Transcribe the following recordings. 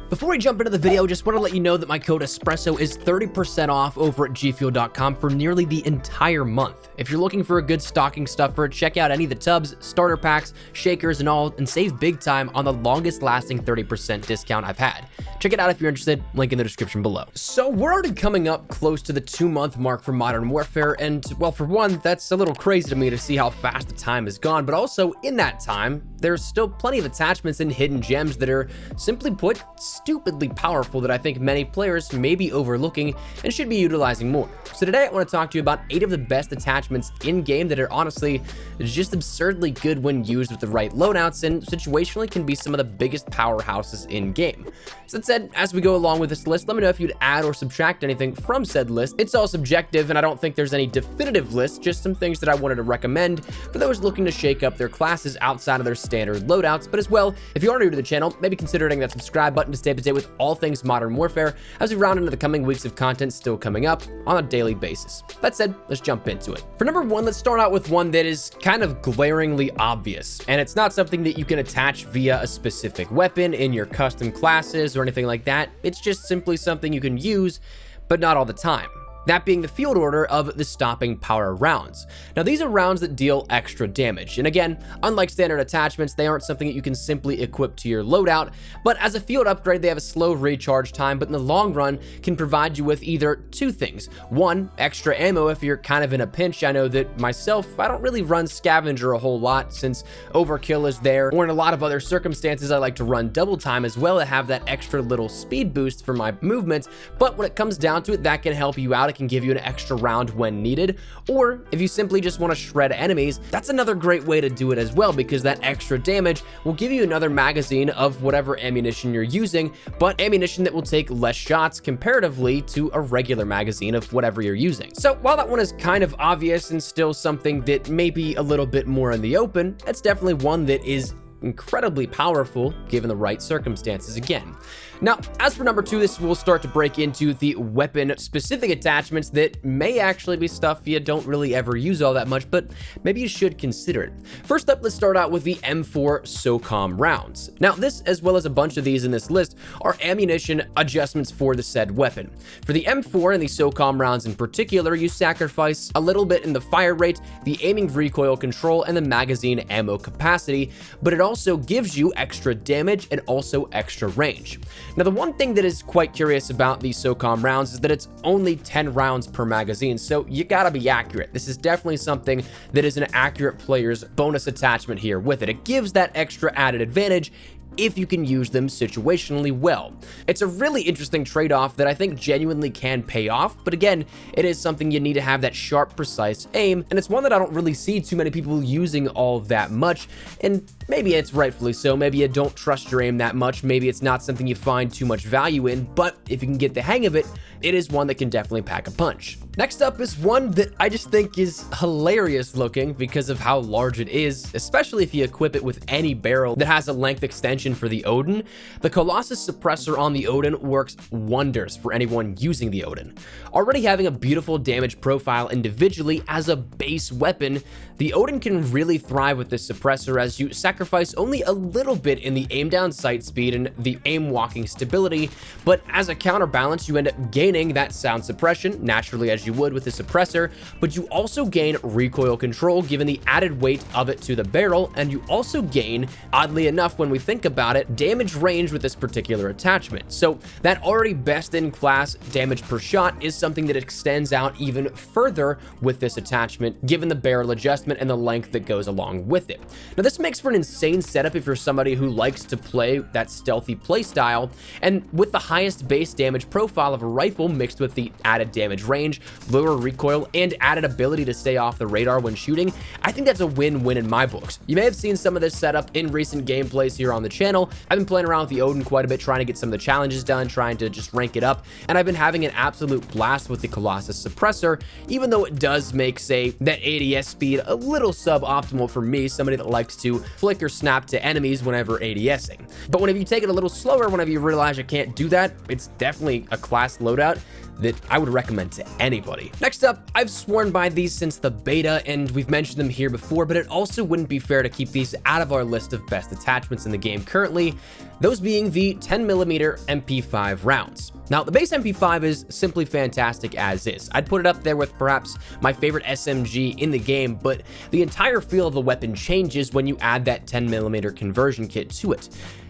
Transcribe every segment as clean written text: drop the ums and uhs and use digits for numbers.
Before we jump into the video, just want to let you know that my code Espresso is 30% off over at gfuel.com for nearly the entire month. If you're looking for a good stocking stuffer, check out any of the tubs, starter packs, shakers, and all, and save big time on the longest lasting 30% discount I've had. Check it out if you're interested, link in the description below. So we're already coming up close to the 2-month mark for Modern Warfare, and well, for one, that's a little crazy to me to see how fast the time has gone, but also in that time, there's still plenty of attachments and hidden gems that are, simply put, stupidly powerful that I think many players may be overlooking and should be utilizing more. So today I want to talk to you about 8 of the best attachments in-game that are honestly just absurdly good when used with the right loadouts and situationally can be some of the biggest powerhouses in-game. So that said, as we go along with this list, let me know if you'd add or subtract anything from said list. It's all subjective and I don't think there's any definitive list, just some things that I wanted to recommend for those looking to shake up their classes outside of their standard loadouts. But as well, if you are new to the channel, maybe consider hitting that subscribe button to stay up to date with all things Modern Warfare as we round into the coming weeks of content still coming up on a daily basis. That said, let's jump into it. For number 1, let's start out with one that is kind of glaringly obvious, and it's not something that you can attach via a specific weapon in your custom classes or anything like that. It's just simply something you can use, but not all the time. That being the field order of the stopping power rounds. Now these are rounds that deal extra damage, and again, unlike standard attachments, they aren't something that you can simply equip to your loadout, but as a field upgrade, they have a slow recharge time, but in the long run can provide you with either 2 things. 1, extra ammo if you're kind of in a pinch. I know that myself, I don't really run scavenger a whole lot since overkill is there, or in a lot of other circumstances, I like to run double time as well to have that extra little speed boost for my movements, but when it comes down to it, that can help you out. It can give you an extra round when needed, or if you simply just want to shred enemies, that's another great way to do it as well, because that extra damage will give you another magazine of whatever ammunition you're using, but ammunition that will take less shots comparatively to a regular magazine of whatever you're using. So while that one is kind of obvious and still something that may be a little bit more in the open, it's definitely one that is incredibly powerful given the right circumstances again. Now, as for number 2, this will start to break into the weapon-specific attachments that may actually be stuff you don't really ever use all that much, but maybe you should consider it. First up, let's start out with the M4 SOCOM rounds. Now, this, as well as a bunch of these in this list, are ammunition adjustments for the said weapon. For the M4 and the SOCOM rounds in particular, you sacrifice a little bit in the fire rate, the aiming recoil control, and the magazine ammo capacity, but it also gives you extra damage and also extra range. Now, the one thing that is quite curious about these SOCOM rounds is that it's only 10 rounds per magazine, so you gotta be accurate. This is definitely something that is an accurate player's bonus attachment here with it. It gives that extra added advantage if you can use them situationally well. It's a really interesting trade-off that I think genuinely can pay off, but again, it is something you need to have that sharp, precise aim, and it's one that I don't really see too many people using all that much, and maybe it's rightfully so. Maybe you don't trust your aim that much, maybe it's not something you find too much value in, but if you can get the hang of it, it is one that can definitely pack a punch. Next up is one that I just think is hilarious looking because of how large it is, especially if you equip it with any barrel that has a length extension for the Oden. The Colossus suppressor on the Oden works wonders for anyone using the Oden. Already having a beautiful damage profile individually as a base weapon, the Oden can really thrive with this suppressor as you sacrifice only a little bit in the aim down sight speed and the aim walking stability, but as a counterbalance, you end up gaining that sound suppression, naturally as you would with the suppressor, but you also gain recoil control given the added weight of it to the barrel, and you also gain, oddly enough when we think about it, damage range with this particular attachment. So that already best in class damage per shot is something that extends out even further with this attachment given the barrel adjustment and the length that goes along with it. Now this makes for an insane setup if you're somebody who likes to play that stealthy play style, and with the highest base damage profile of a rifle mixed with the added damage range, lower recoil, and added ability to stay off the radar when shooting, I think that's a win-win in my books. You may have seen some of this setup in recent gameplays here on the channel. I've been playing around with the Oden quite a bit, trying to get some of the challenges done, trying to just rank it up, and I've been having an absolute blast with the Colossus suppressor, even though it does make, say, that ADS speed a little suboptimal for me, somebody that likes to flick or snap to enemies whenever ADSing. But whenever you take it a little slower, whenever you realize you can't do that, it's definitely a class loadout that I would recommend to anybody. Next up, I've sworn by these since the beta, and we've mentioned them here before, but it also wouldn't be fair to keep these out of our list of best attachments in the game currently, those being the 10mm MP5 rounds. Now, the base MP5 is simply fantastic as is. I'd put it up there with perhaps my favorite SMG in the game, but the entire feel of the weapon changes when you add that 10mm conversion kit to it.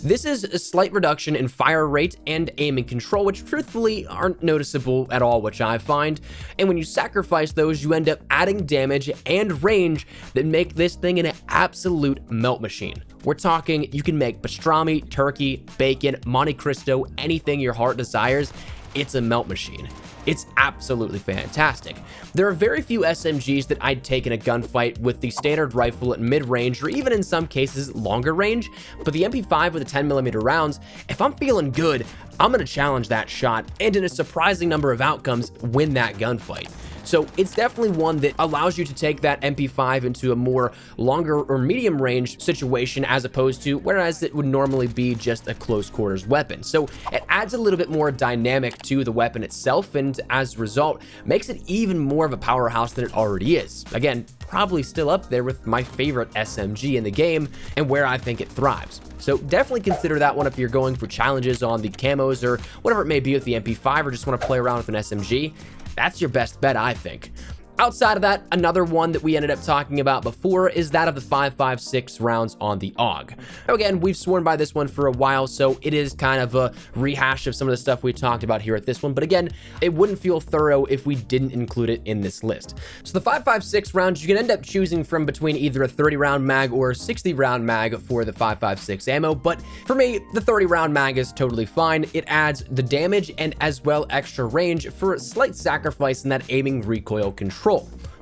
This is a slight reduction in fire rate and aiming control, which truthfully aren't noticeable at all, which I find. And when you sacrifice those, you end up adding damage and range that make this thing an absolute melt machine. We're talking you can make pastrami, turkey, bacon, Monte Cristo, anything your heart desires. It's a melt machine. It's absolutely fantastic. There are very few SMGs that I'd take in a gunfight with the standard rifle at mid-range or even in some cases longer range, but the MP5 with the 10mm rounds, if I'm feeling good, I'm gonna challenge that shot and in a surprising number of outcomes win that gunfight. So it's definitely one that allows you to take that MP5 into a more longer or medium range situation as opposed to whereas it would normally be just a close quarters weapon. So it adds a little bit more dynamic to the weapon itself and as a result makes it even more of a powerhouse than it already is. Again, probably still up there with my favorite SMG in the game and where I think it thrives. So definitely consider that one if you're going for challenges on the camos or whatever it may be with the MP5 or just want to play around with an SMG. That's your best bet, I think. Outside of that, another one that we ended up talking about before is that of the 5.56 rounds on the AUG. Now again, we've sworn by this one for a while, so it is kind of a rehash of some of the stuff we talked about here at this one, but again, it wouldn't feel thorough if we didn't include it in this list. So the 5.56 rounds, you can end up choosing from between either a 30-round mag or a 60-round mag for the 5.56 ammo, but for me, the 30-round mag is totally fine. It adds the damage and as well extra range for a slight sacrifice in that aiming recoil control.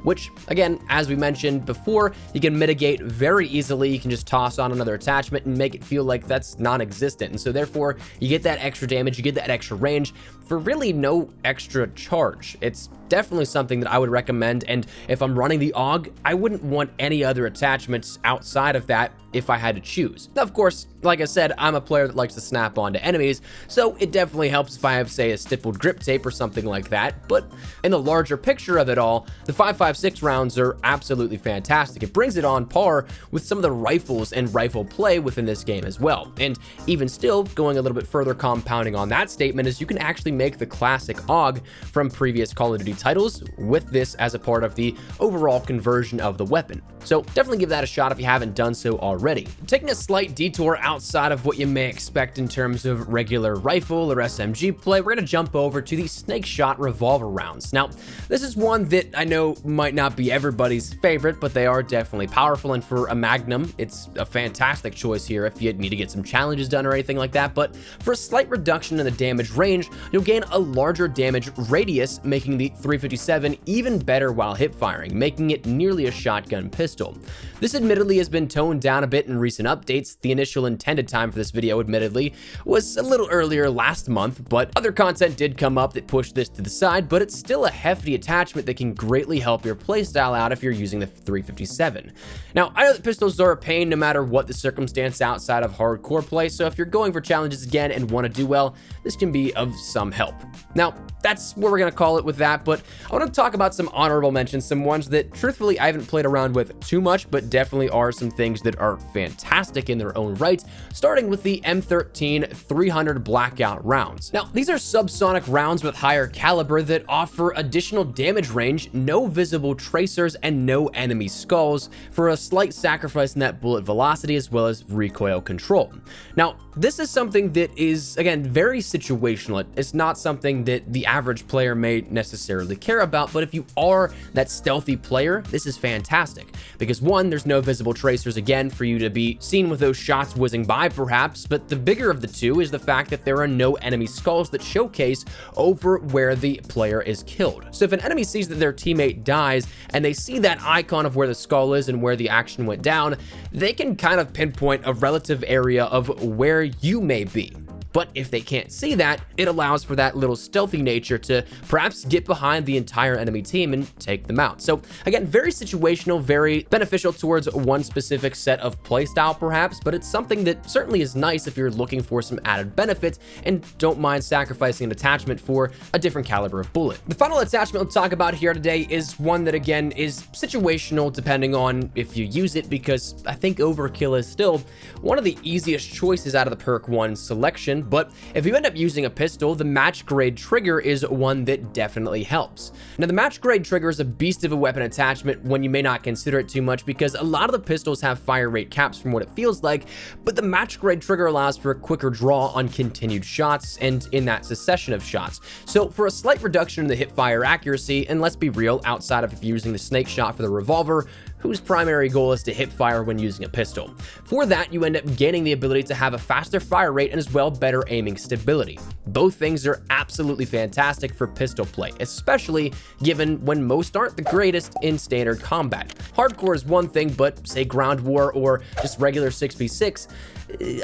Which, again, as we mentioned before, you can mitigate very easily. You can just toss on another attachment and make it feel like that's non-existent. And so therefore, you get that extra damage, you get that extra range for really no extra charge. It's definitely something that I would recommend, and if I'm running the AUG, I wouldn't want any other attachments outside of that if I had to choose. Now, of course, like I said, I'm a player that likes to snap onto enemies, so it definitely helps if I have, say, a stippled grip tape or something like that, but in the larger picture of it all, the 5.56 rounds are absolutely fantastic. It brings it on par with some of the rifles and rifle play within this game as well, and even still, going a little bit further compounding on that statement is you can actually make the classic AUG from previous Call of Duty titles with this as a part of the overall conversion of the weapon. So definitely give that a shot if you haven't done so already. Taking a slight detour outside of what you may expect in terms of regular rifle or SMG play, we're going to jump over to the snake shot revolver rounds. Now, this is one that I know might not be everybody's favorite, but they are definitely powerful, and for a Magnum, it's a fantastic choice here if you need to get some challenges done or anything like that, but for a slight reduction in the damage range, you'll gain a larger damage radius, making the 357 even better while hip firing, making it nearly a shotgun pistol. This admittedly has been toned down a bit in recent updates. The initial intended time for this video, admittedly, was a little earlier last month, but other content did come up that pushed this to the side, but it's still a hefty attachment that can greatly help your playstyle out if you're using the 357. Now, I know that pistols are a pain no matter what the circumstance outside of hardcore play, so if you're going for challenges again and want to do well, this can be of some help. Now, that's what we're going to call it with that, but I want to talk about some honorable mentions, some ones that truthfully I haven't played around with too much, but definitely are some things that are fantastic in their own right, starting with the M13 300 Blackout rounds. Now, these are subsonic rounds with higher caliber that offer additional damage range, no visible tracers, and no enemy skulls for a slight sacrifice in that bullet velocity as well as recoil control. Now, this is something that is, again, very situational. It's not something that the average player may necessarily care about, but if you are that stealthy player, this is fantastic. Because one, there's no visible tracers again for you to be seen with those shots whizzing by perhaps, but the bigger of the two is the fact that there are no enemy skulls that showcase over where the player is killed. So if an enemy sees that their teammate dies and they see that icon of where the skull is and where the action went down, they can kind of pinpoint a relative area of where you may be. But if they can't see that, it allows for that little stealthy nature to perhaps get behind the entire enemy team and take them out. So again, very situational, very beneficial towards one specific set of playstyle perhaps, but it's something that certainly is nice if you're looking for some added benefits and don't mind sacrificing an attachment for a different caliber of bullet. The final attachment we'll talk about here today is one that again is situational depending on if you use it, because I think overkill is still one of the easiest choices out of the perk 1 selection. But if you end up using a pistol, the match grade trigger is one that definitely helps. Now the match grade trigger is a beast of a weapon attachment when you may not consider it too much, because a lot of the pistols have fire rate caps from what it feels like, but the match grade trigger allows for a quicker draw on continued shots and in that succession of shots. So for a slight reduction in the hip fire accuracy, and let's be real, outside of if you're using the snake shot for the revolver, whose primary goal is to hip fire when using a pistol. For that, you end up gaining the ability to have a faster fire rate and as well better aiming stability. Both things are absolutely fantastic for pistol play, especially given when most aren't the greatest in standard combat. Hardcore is one thing, but say ground war or just regular 6v6,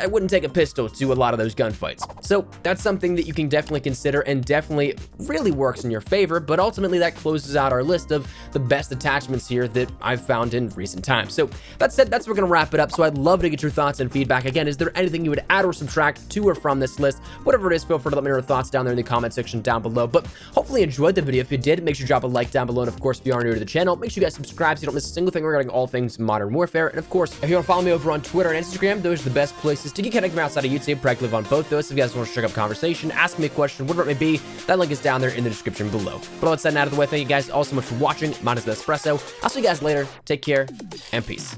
I wouldn't take a pistol to a lot of those gunfights. So that's something that you can definitely consider and definitely really works in your favor, but ultimately that closes out our list of the best attachments here that I've found in recent times. So that said, that's where we're gonna wrap it up. So I'd love to get your thoughts and feedback. Again, is there anything you would add or subtract to or from this list? Whatever it is, feel free to let me know your thoughts down there in the comment section down below. But hopefully you enjoyed the video. If you did, make sure you drop a like down below. And of course, if you are new to the channel, make sure you guys subscribe so you don't miss a single thing regarding all things Modern Warfare. And of course, if you want to follow me over on Twitter and Instagram, those are the best places to get connected from outside of YouTube. I live on both those. If you guys want to strike up conversation, ask me a question, whatever it may be, that link is down there in the description below. But all that said and out of the way, thank you guys all so much for watching. Mine is the Espresso. I'll see you guys later. Take care and peace.